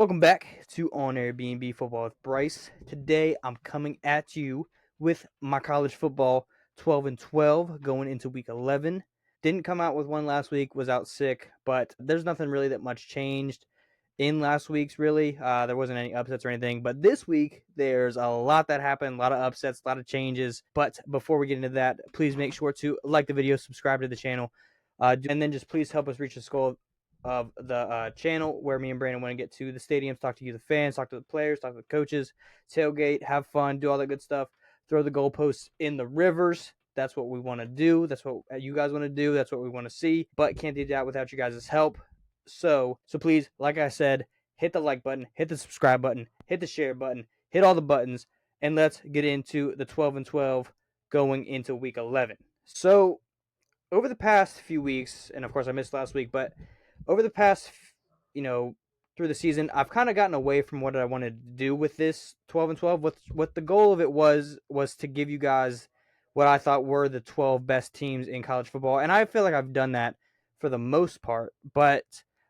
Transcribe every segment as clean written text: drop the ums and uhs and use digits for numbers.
Welcome back to On Air B&B Football with Bryce. Today I'm coming at you with my college football 12 and 12 going into week 11. Didn't come out with one last week, was out sick, but there's nothing really that much changed in last week's really. There wasn't any upsets or anything, but this week there's a lot that happened, a lot of upsets, a lot of changes. But before we get into that, please make sure to like the video, subscribe to the channel, and then just please help us reach the goal of the channel where me and Brandon want to get to the stadiums, talk to you, the fans, talk to the players, talk to the coaches, tailgate, have fun, do all that good stuff, throw the goalposts in the rivers. That's what we want to do. That's what you guys want to do. That's what we want to see, but can't do that without you guys' help. So please, like I said, hit the like button, hit the subscribe button, hit the share button, hit all the buttons, and let's get into the 12 and 12 going into week 11. So over the past few weeks, and of course I missed last week, but over the past, you know, through the season, I've kind of gotten away from what I wanted to do with this 12 and 12. What the goal of it was to give you guys what I thought were the 12 best teams in college football, and I feel like I've done that for the most part, but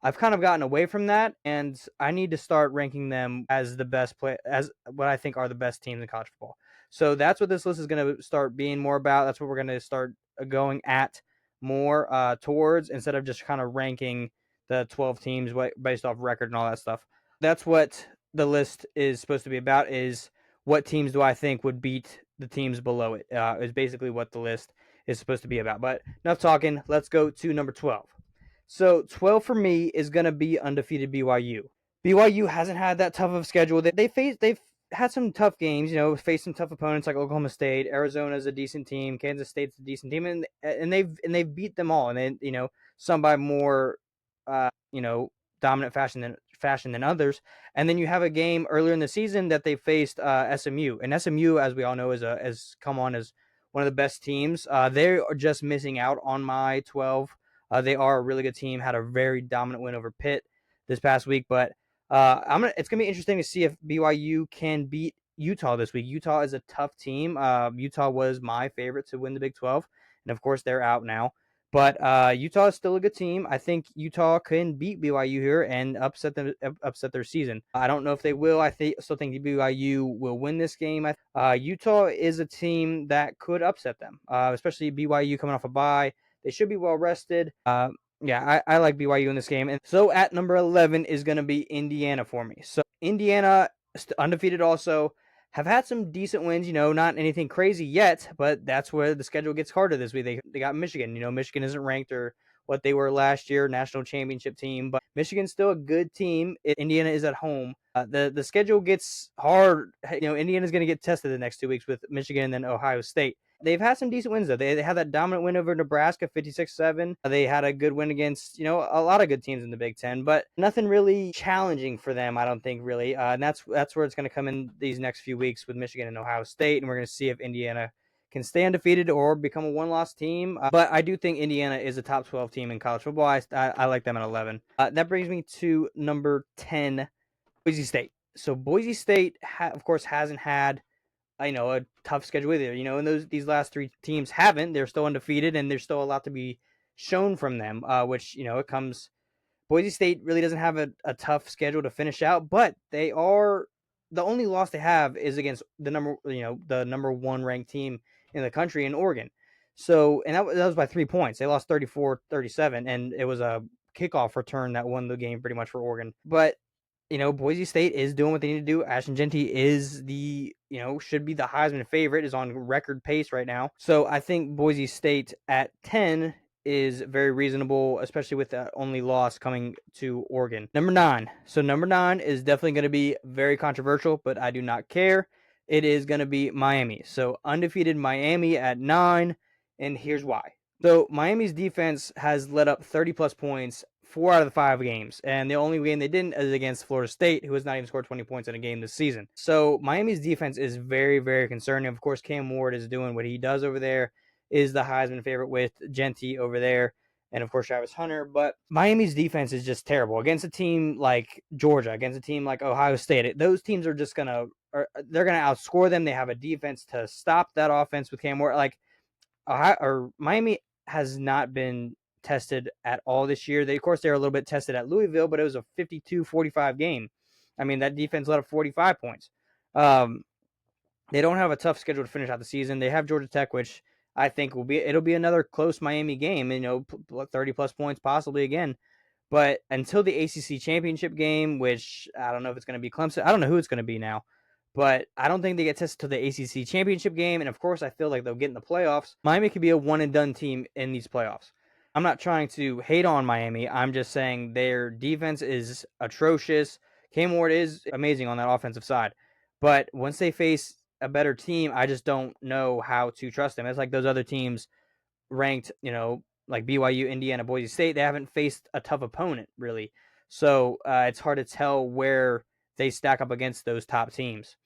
I've kind of gotten away from that, and I need to start ranking them as the best play as what I think are the best teams in college football. So that's what this list is going to start being more about. That's what we're going to start going at more towards, instead of just kind of ranking the 12 teams based off record and all that stuff. That's what the list is supposed to be about, is what teams do I think would beat the teams below it, is basically what the list is supposed to be about. But enough talking. Let's go to number 12. So 12 for me is going to be undefeated BYU. BYU hasn't had that tough of a schedule. They've had some tough games, faced some tough opponents like Oklahoma State. Arizona's a decent team. Kansas State's a decent team, and they've beat them all. And then some by more dominant fashion than others. And then you have a game earlier in the season that they faced SMU, and SMU, as we all know, has come on as one of the best teams. They are just missing out on my 12. They are a really good team. Had a very dominant win over Pitt this past week, but it's gonna be interesting to see if BYU can beat Utah this week. Utah is a tough team. Utah was my favorite to win the Big 12, and of course they're out now. But Utah is still a good team. I think Utah can beat BYU here and upset their season. I don't know if they will. Still think BYU will win this game. Utah is a team that could upset them, especially BYU coming off a bye. They should be well rested. Yeah, I like BYU in this game. And so at number 11 is going to be Indiana for me. So Indiana, undefeated also, have had some decent wins, not anything crazy yet, but that's where the schedule gets harder this week. They got Michigan. Michigan isn't ranked or what they were last year, national championship team, but Michigan's still a good team. Indiana is at home. The schedule gets hard. Indiana's going to get tested the next 2 weeks with Michigan and then Ohio State. They've had some decent wins, though. They had that dominant win over Nebraska, 56-7. They had a good win against, a lot of good teams in the Big Ten, but nothing really challenging for them, I don't think, really. And that's where it's going to come in these next few weeks with Michigan and Ohio State, and we're going to see if Indiana can stay undefeated or become a one-loss team. But I do think Indiana is a top 12 team in college football. I like them at 11. That brings me to number 10, Boise State. So Boise State, of course, hasn't had a tough schedule either. And these last three teams haven't. They're still undefeated, and there's still a lot to be shown from them. Which it comes. Boise State really doesn't have a tough schedule to finish out, but they are the only loss they have is against the number one ranked team in the country in Oregon. So, and that was by 3 points. They lost 34-37, and it was a kickoff return that won the game pretty much for Oregon. But Boise State is doing what they need to do. Ashton Jeanty is should be the Heisman favorite, is on record pace right now. So I think Boise State at 10 is very reasonable, especially with the only loss coming to Oregon. Number 9. So number 9 is definitely going to be very controversial, but I do not care. It is going to be Miami. So undefeated Miami at 9, and here's why. So Miami's defense has let up 30-plus points 4 out of the 5 games, and the only game they didn't is against Florida State, who has not even scored 20 points in a game this season. So Miami's defense is very, very concerning. Of course, Cam Ward is doing what he does over there, is the Heisman favorite with Jeanty over there, and of course Travis Hunter. But Miami's defense is just terrible against a team like Georgia, against a team like Ohio State. Those teams are just they're gonna outscore them. They have a defense to stop that offense with Cam Ward. Miami has not been tested at all this year. They're a little bit tested at Louisville, but it was a 52-45 game. I mean, that defense let up 45 points. Um, they don't have a tough schedule to finish out the season. They have Georgia Tech, which I think it'll be another close Miami game. 30 plus points possibly again. But until the ACC championship game, which I don't know if it's going to be Clemson, I don't know who it's going to be now. But I don't think they get tested to the ACC championship game. And of course, I feel like they'll get in the playoffs. Miami could be a one and done team in these playoffs. I'm not trying to hate on Miami. I'm just saying their defense is atrocious. Cam Ward is amazing on that offensive side. But once they face a better team, I just don't know how to trust them. It's like those other teams ranked, like BYU, Indiana, Boise State. They haven't faced a tough opponent, really. So it's hard to tell where they stack up against those top teams.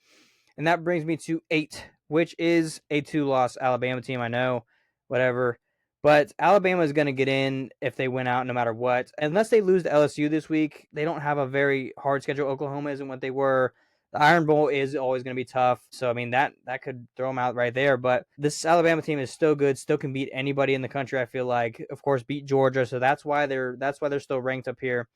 And that brings me to 8, which is a 2-loss Alabama team. I know, whatever. But Alabama is going to get in if they win out no matter what. Unless they lose to LSU this week, they don't have a very hard schedule. Oklahoma isn't what they were. The Iron Bowl is always going to be tough. So, I mean, that could throw them out right there. But this Alabama team is still good, still can beat anybody in the country, I feel like. Of course, beat Georgia. So that's why they're still ranked up here.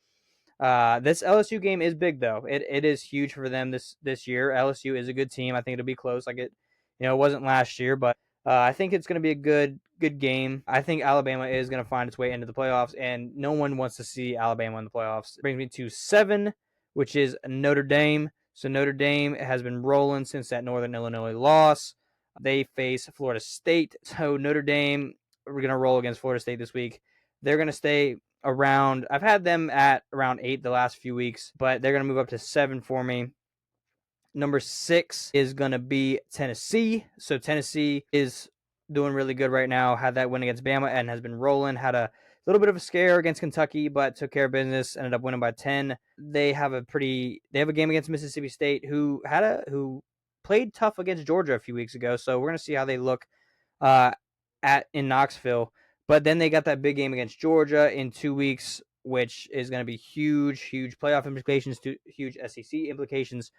This LSU game is big though. It is huge for them this year. LSU is a good team. I think it'll be close. Like it wasn't last year, but I think it's going to be a good game. I think Alabama is going to find its way into the playoffs, and no one wants to see Alabama in the playoffs. It brings me to 7, which is Notre Dame. So Notre Dame has been rolling since that Northern Illinois loss. They face Florida State. So Notre Dame, we're going to roll against Florida State this week. They're going to stay around. I've had them at around 8 the last few weeks, but they're going to move up to 7 for me. Number 6 is going to be Tennessee. So Tennessee is doing really good right now. Had that win against Bama and has been rolling. Had a little bit of a scare against Kentucky, but took care of business. Ended up winning by 10. They have a game against Mississippi State, who played tough against Georgia a few weeks ago. So we're going to see how they look in Knoxville. But then they got that big game against Georgia in 2 weeks, which is going to be huge playoff implications, huge SEC implications,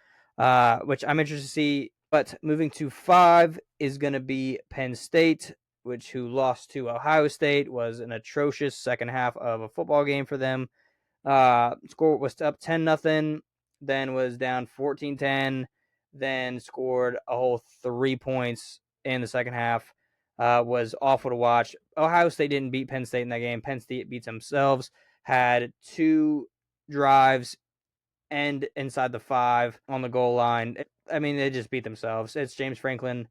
which I'm interested to see. But moving to 5 is going to be Penn State, who lost to Ohio State, was an atrocious second half of a football game for them. Score was up 10-0, then was down 14-10, then scored a whole 3 points in the second half. Was awful to watch. Ohio State didn't beat Penn State in that game. Penn State beats themselves. Had 2 drives end inside the 5 on the goal line. I mean, they just beat themselves. It's James Franklin.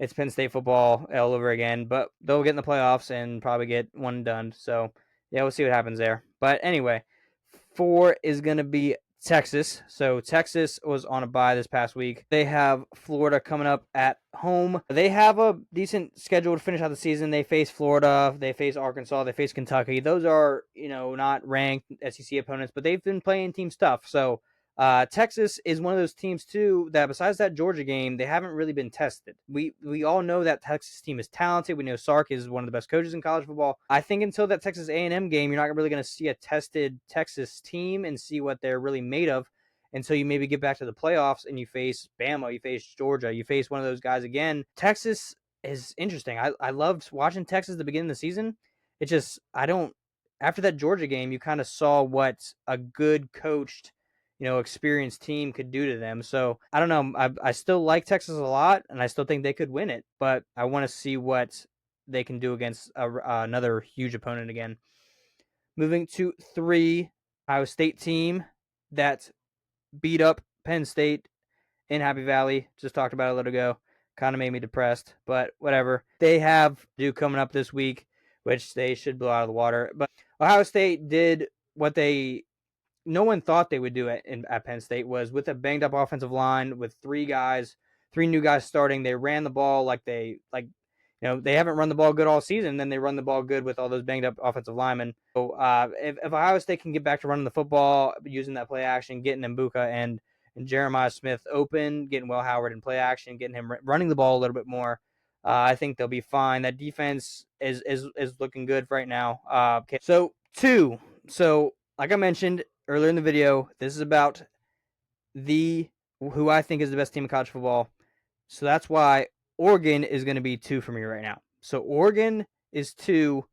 It's Penn State football all over again. But they'll get in the playoffs and probably get one and done. So, yeah, we'll see what happens there. But anyway, 4 is going to be Texas. So Texas was on a bye this past week. They have Florida coming up at home. They have a decent schedule to finish out the season. They face Florida, they face Arkansas, they face Kentucky. Those are, not ranked SEC opponents, but they've been playing team stuff. So Texas is one of those teams too that, besides that Georgia game, they haven't really been tested. We all know that Texas team is talented. We know Sark is one of the best coaches in college football. I think until that Texas A&M game, you're not really going to see a tested Texas team and see what they're really made of until you maybe get back to the playoffs and you face Bama, you face Georgia, you face one of those guys again. Texas is interesting. I loved watching Texas at the beginning of the season. It just, after that Georgia game, you kind of saw what a good coached, experienced team could do to them. So I don't know. I still like Texas a lot, and I still think they could win it. But I want to see what they can do against another huge opponent again. Moving to 3, Ohio State team that beat up Penn State in Happy Valley. Just talked about it a little ago. Kind of made me depressed, but whatever. They have Duke coming up this week, which they should blow out of the water. But Ohio State did what no one thought they would do at Penn State, was with a banged up offensive line with 3 new guys starting. They ran the ball they haven't run the ball good all season. Then they run the ball good with all those banged up offensive linemen. So if Ohio State can get back to running the football, using that play action, getting Mbuka and Jeremiah Smith open, getting Will Howard in play action, getting him running the ball a little bit more, I think they'll be fine. That defense is looking good right now. Okay. So 2. So like I mentioned earlier in the video, this is about who I think is the best team in college football. So that's why Oregon is going to be 2 for me right now. So Oregon is 2.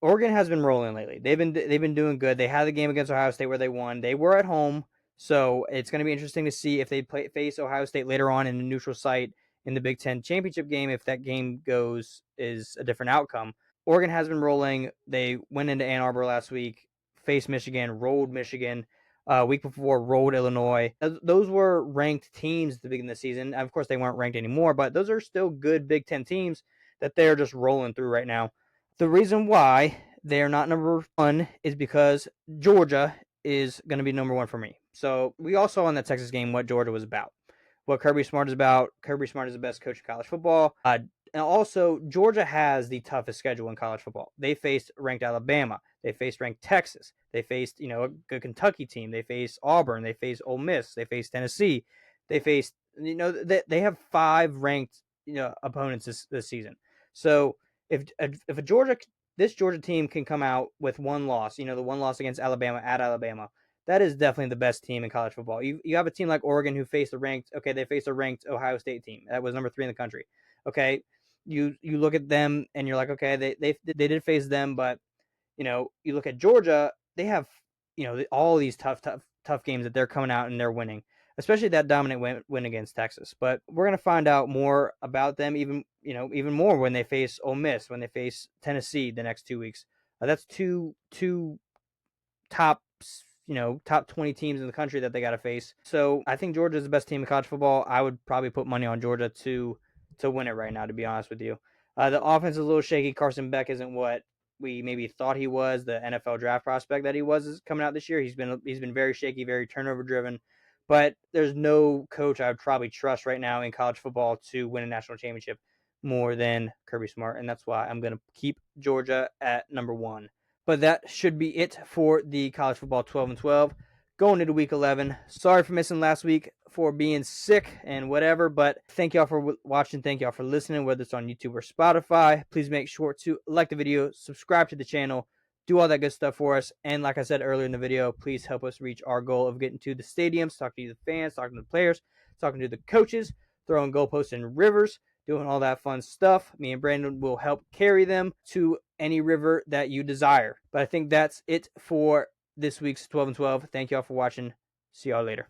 Oregon has been rolling lately. They've been doing good. They had the game against Ohio State where they won. They were at home, So it's going to be interesting to see if they face Ohio State later on in a neutral site in the Big Ten championship game. If that game is a different outcome. Oregon has been rolling. They went into Ann Arbor last week, faced Michigan, rolled Michigan. Week before, rolled Illinois. Those were ranked teams at the beginning of the season. Of course, they weren't ranked anymore, but those are still good Big Ten teams that they're just rolling through right now. The reason why they're not number one is because Georgia is going to be number one for me. So we all saw in that Texas game what Georgia was about, what Kirby Smart is about. Kirby Smart is the best coach in college football. And also, Georgia has the toughest schedule in college football. They faced ranked Alabama. They faced ranked Texas. They faced, a good Kentucky team. They faced Auburn. They faced Ole Miss. They faced Tennessee. They faced, they have 5 ranked, opponents this season. So if this Georgia team can come out with one loss, the one loss against Alabama at Alabama, that is definitely the best team in college football. You have a team like Oregon who faced they faced a ranked Ohio State team that was number 3 in the country. Okay, you look at them and you're like, okay, they did face them, but you look at Georgia, they have all these tough games that they're coming out and they're winning, especially that dominant win against Texas. But we're gonna find out more about them, even more when they face Ole Miss, when they face Tennessee the next 2 weeks. That's two top top 20 teams in the country that they got to face. So I think Georgia is the best team in college football. I would probably put money on Georgia to win it right now, to be honest with you. The offense is a little shaky. Carson Beck isn't what we maybe thought he was, the NFL draft prospect that he was coming out this year. He's been very shaky, very turnover driven. But there's no coach I would probably trust right now in college football to win a national championship more than Kirby Smart, and that's why I'm going to keep Georgia at number 1. But that should be it for the college football 12 and 12 going into week 11. Sorry for missing last week, for being sick and whatever, but thank y'all for watching. Thank y'all for listening, whether it's on YouTube or Spotify. Please make sure to like the video, subscribe to the channel, do all that good stuff for us. And like I said earlier in the video, please help us reach our goal of getting to the stadiums, talking to the fans, talking to the players, talking to the coaches, throwing goalposts in rivers, doing all that fun stuff. Me and Brandon will help carry them to any river that you desire. But I think that's it for this week's 12 and 12. Thank y'all for watching. See y'all later.